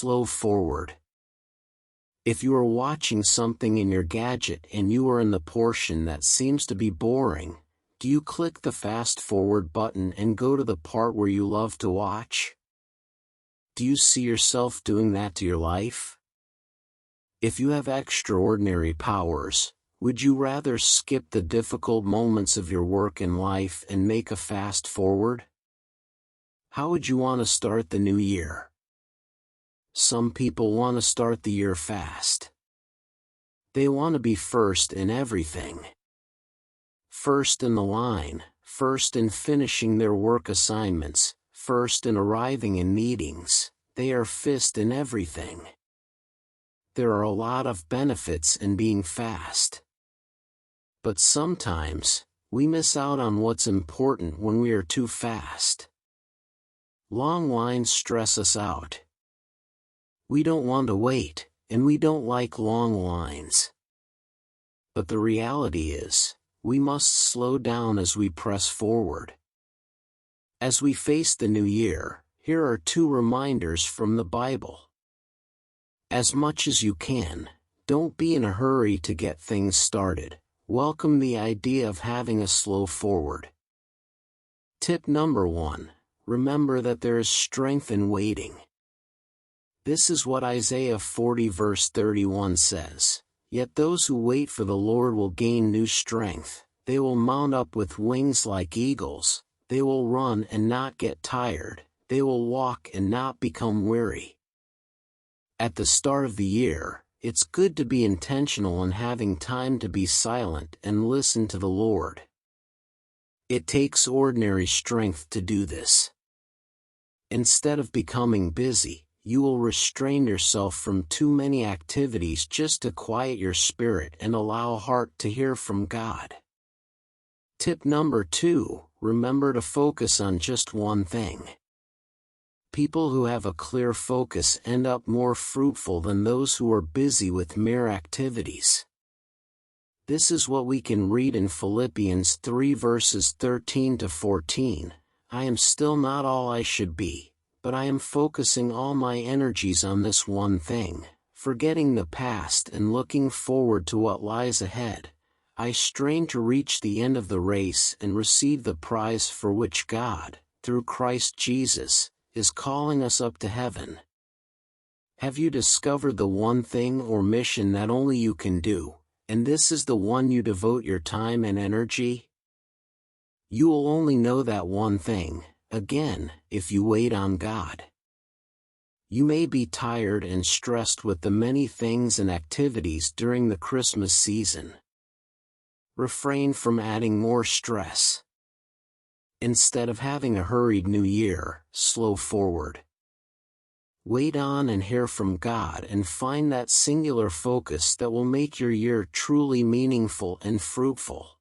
slow forward. If you are watching something in your gadget and you are in the portion that seems to be boring, do you click the fast forward button and go to the part where you love to watch? Do you see yourself doing that to your life? If you have extraordinary powers, would you rather skip the difficult moments of your work and life and make a fast forward? How would you want to start the new year? Some people want to start the year fast. They want to be first in everything. First in the line, first in finishing their work assignments, first in arriving in meetings. They are first in everything. There are a lot of benefits in being fast. But sometimes, we miss out on what's important when we are too fast. Long lines stress us out. We don't want to wait, and we don't like long lines. But the reality is, we must slow down as we press forward. As we face the new year, here are 2 reminders from the Bible. As much as you can, don't be in a hurry to get things started. Welcome the idea of having a slow forward. Tip number 1. Remember that there is strength in waiting. This is what Isaiah 40 verse 31 says. Yet those who wait for the Lord will gain new strength. They will mount up with wings like eagles. They will run and not get tired. They will walk and not become weary. At the start of the year, it's good to be intentional in having time to be silent and listen to the Lord. It takes ordinary strength to do this. Instead of becoming busy, you will restrain yourself from too many activities just to quiet your spirit and allow a heart to hear from God. Tip number 2, remember to focus on just one thing. People who have a clear focus end up more fruitful than those who are busy with mere activities. This is what we can read in Philippians 3 verses 13 to 14. I am still not all I should be, but I am focusing all my energies on this one thing, forgetting the past and looking forward to what lies ahead. I strain to reach the end of the race and receive the prize for which God, through Christ Jesus, is calling us up to heaven. Have you discovered the one thing or mission that only you can do, and this is the one you devote your time and energy? You will only know that one thing, again, if you wait on God. You may be tired and stressed with the many things and activities during the Christmas season. Refrain from adding more stress. Instead of having a hurried new year, slow forward. Wait on and hear from God and find that singular focus that will make your year truly meaningful and fruitful.